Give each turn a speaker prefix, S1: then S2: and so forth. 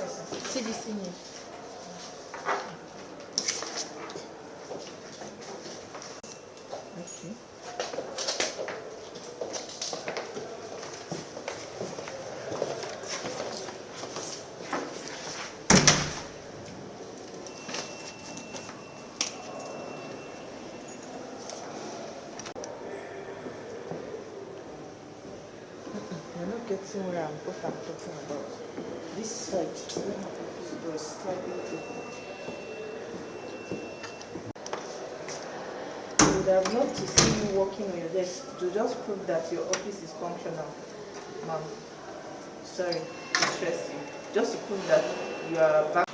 S1: CBC News.
S2: Okay. You're not getting what I'm talking about. This side, where my office door is slightly open. You would have loved to see you working on your desk to just prove that your office is functional. Ma'am, sorry to stress you. Just to prove that you are back.